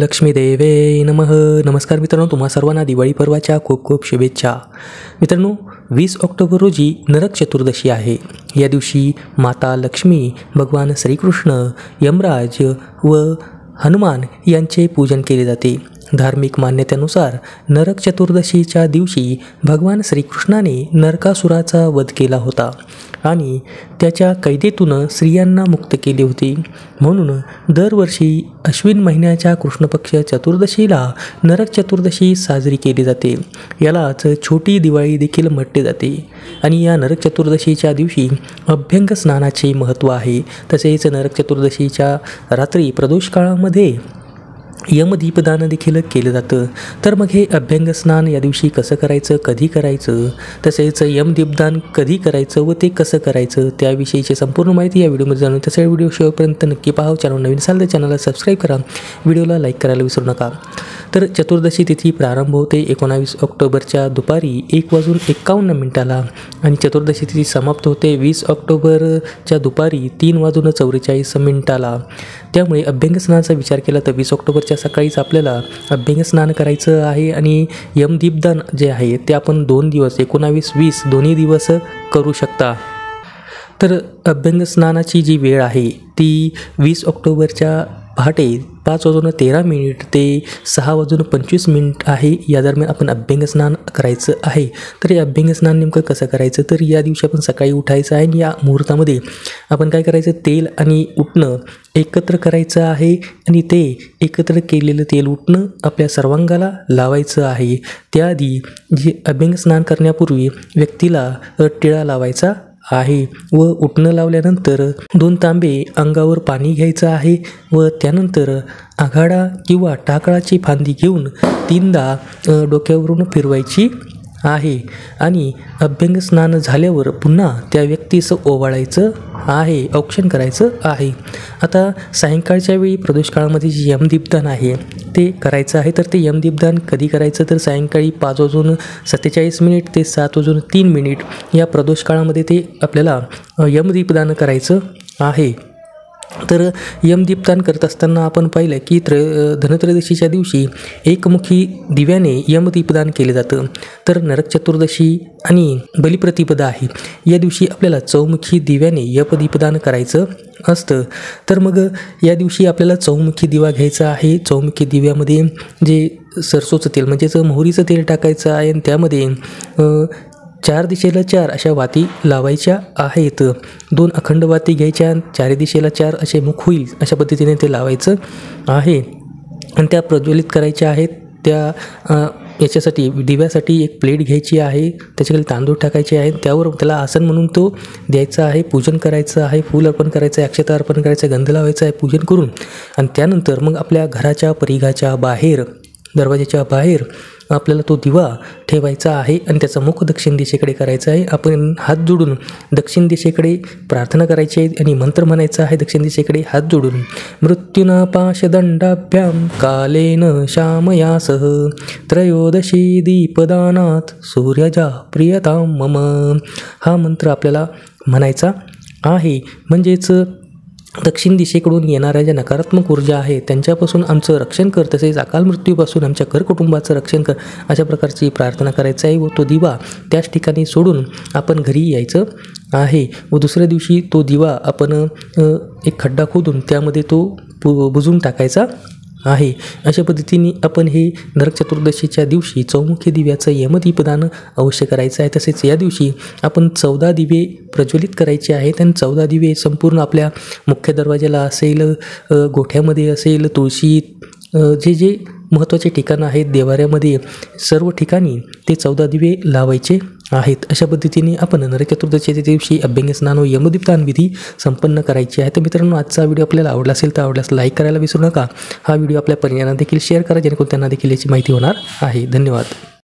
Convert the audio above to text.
लक्ष्मीदेवे नमः. नमस्कार मित्रांनो, तुम्हा सर्वांना दिवाळी पर्वाच्या खूप खूप शुभेच्छा. मित्रांनो, 20 ऑक्टोबर रोजी नरक चतुर्दशी आहे. या दिवशी माता लक्ष्मी, भगवान श्रीकृष्ण, यमराज व हनुमान यांचे पूजन केले जाते. धार्मिक मान्यतेनुसार नरक चतुर्दशीच्या दिवशी भगवान श्रीकृष्णाने नरकासुराचा वध केला होता आणि त्याच्या कैदेतून स्त्रियांना मुक्त केले होते. म्हणून दरवर्षी अश्विन महिन्याच्या कृष्ण पक्ष चतुर्दशीला नरक चतुर्दशी साजरी केली जाते. यालाच छोटी दिवाळी देखील म्हटले जाते. आणि या नरक चतुर्दशीच्या दिवशी अभ्यंग स्नानाचे महत्त्व आहे. तसेच नरक चतुर्दशीच्या रात्री प्रदोष काळामध्ये यमदीपदान देखील केलं जातं. तर मग हे अभ्यंग स्नान या दिवशी कसं करायचं, कधी करायचं, तसेच यमदीपदान कधी करायचं व ते कसं करायचं त्याविषयीची संपूर्ण माहिती या व्हिडिओमध्ये जाणून तसे व्हिडिओ शेवटपर्यंत नक्की पाहा. चॅनल नवीन असाल तर चॅनलला सबस्क्राईब करा, व्हिडिओला लाईक करायला विसरू नका. तर चतुर्दशी तिथी प्रारंभ होते 19 ऑक्टोबरच्या दुपारी 1:51 आणि चतुर्दशी तिथी समाप्त होते 20 ऑक्टोबरच्या दुपारी 3:44 त्यामुळे अभ्यंग स्नानाचा विचार केला तर 20 ऑक्टोबरच्या सकाळीच आपल्याला अभ्यंग स्नान करायचं आहे आणि यमदीपदान जे आहे ते आपण 2 दिवस 19-20 दोन्ही दिवस करू शकता. तर अभ्यंग स्नानाची जी वेळ आहे ती 20 ऑक्टोबरच्या पहाटे 5:13 ते 6:25 आहे. या दरम्यान आपण अभ्यंग स्नान करायचं आहे. तर हे अभ्यंग स्नान नेमकं कसं करायचं, तर या दिवशी आपण सकाळी उठायचं आहे आणि या मुहूर्तामध्ये आपण काय करायचं, तेल आणि उटणं एकत्र करायचं आहे आणि ते एकत्र केलेलं तेल उटणं आपल्या सर्वांगाला लावायचं आहे. त्याआधी जे अभ्यंग स्नान करण्यापूर्वी व्यक्तीला टिळा लावायचा आहे व उटणं लावल्यानंतर 2 तांबे अंगावर पाणी घ्यायचं आहे व त्यानंतर आघाडा किंवा टाकळाची फांदी घेऊन 3दा डोक्यावरून फिरवायची आहे आणि अभ्यंग स्नान झाल्यावर पुन्हा त्या व्यक्तीस ओवाळायचं आहे, औक्षण करायचं आहे. आता सायंकाळच्या वेळी प्रदोष काळामध्ये जे यमदीपदान आहे ते करायचं आहे. तर ते यमदीपदान कधी करायचं, तर सायंकाळी 5:47 ते 7:03 या प्रदोष काळामध्ये ते आपल्याला यमदीपदान करायचं आहे. तर यमदीपदान करत असताना आपण पाहिलं की धनत्रयोदशीच्या दिवशी एकमुखी दिव्याने यमदीपदान केले जातं. तर नरक चतुर्दशी आणि बलिप्रतिपदा आहे या दिवशी आपल्याला चौमुखी दिव्याने यमदीपदान करायचं असतं. तर मग या दिवशी आपल्याला चौमुखी दिवा घ्यायचा आहे. चौमुखी दिव्यामध्ये जे सरसोचं तेल म्हणजेच मोहरीचं तेल टाकायचं आहे आणि त्यामध्ये 4 दिशेला 4 अशा वाती लावायच्या आहेत. 2 अखंड वाती घ्यायच्या, 4 दिशेला 4 असे मुख होईल अशा पद्धतीने ते लावायचं आहे आणि त्या प्रज्वलित करायच्या आहेत. त्या याच्यासाठी दिव्यासाठी एक प्लेट घ्यायची आहे, त्याच्याखाली तांदूळ टाकायचे आहेत, त्यावर त्याला आसन म्हणून तो द्यायचा आहे. पूजन करायचं आहे, फूल अर्पण करायचं आहे, अक्षता अर्पण करायचं आहे, गंध लावायचा आहे पूजन करून. आणि त्यानंतर मग आपल्या घराच्या परिघाच्या बाहेर, दरवाजाच्या बाहेर आपल्याला तो दिवा ठेवायचा आहे आणि त्याचा मुख दक्षिण दिशेकडे करायचा आहे. आपण हात जोडून दक्षिण दिशेकडे प्रार्थना करायची आहे आणि मंत्र म्हणायचा आहे. दक्षिण दिशेकडे हात जोडून मृत्युना पाशदंडाभ्याम कालेन श्यामयासह त्रयोदशी दीपदानात सूर्यजा प्रियताम मम हा मंत्र आपल्याला म्हणायचा आहे. म्हणजेच दक्षिण दिशेकडून येणाऱ्या ज्या नकारात्मक ऊर्जा आहे त्यांच्यापासून आमचं रक्षण कर, तसेच अकाल मृत्यूपासून आमच्या कुटुंबाचं रक्षण कर, अशा प्रकारची प्रार्थना करायची आहे. व तो दिवा त्याच ठिकाणी सोडून आपण घरी यायचं आहे व दुसऱ्या दिवशी तो दिवा आपण एक खड्डा खोदून त्यामध्ये तो बुजवून टाकायचा आहे. अशा पद्धतीने आपण हे नरक चतुर्दशीच्या दिवशी चौमुखी दिव्याचं यमदीपदान अवश्य करायचं आहे. तसेच या दिवशी आपण 14 दिवे प्रज्वलित करायचे आहेत आणि 14 दिवे संपूर्ण आपल्या मुख्य दरवाजाला असेल, गोठ्यामध्ये असेल, तुळशीत, जे महत्त्वाचे ठिकाणं आहेत देवाऱ्यामध्ये, सर्व ठिकाणी ते 14 दिवे लावायचे आहेत. अशा पद्धतीने आपण नरक चतुर्दशीच्या दिवशी अभ्यंग स्नान व यमदीपदान विधी संपन्न करायची आहे. तर मित्रांनो, आजचा व्हिडिओ आपल्याला आवडला असेल तर आवडल्यास लाईक करायला विसरू नका. हा व्हिडिओ आपल्या परिवारांना देखील शेअर करा, जेणेकरून त्यांना देखील याची माहिती होणार आहे. धन्यवाद.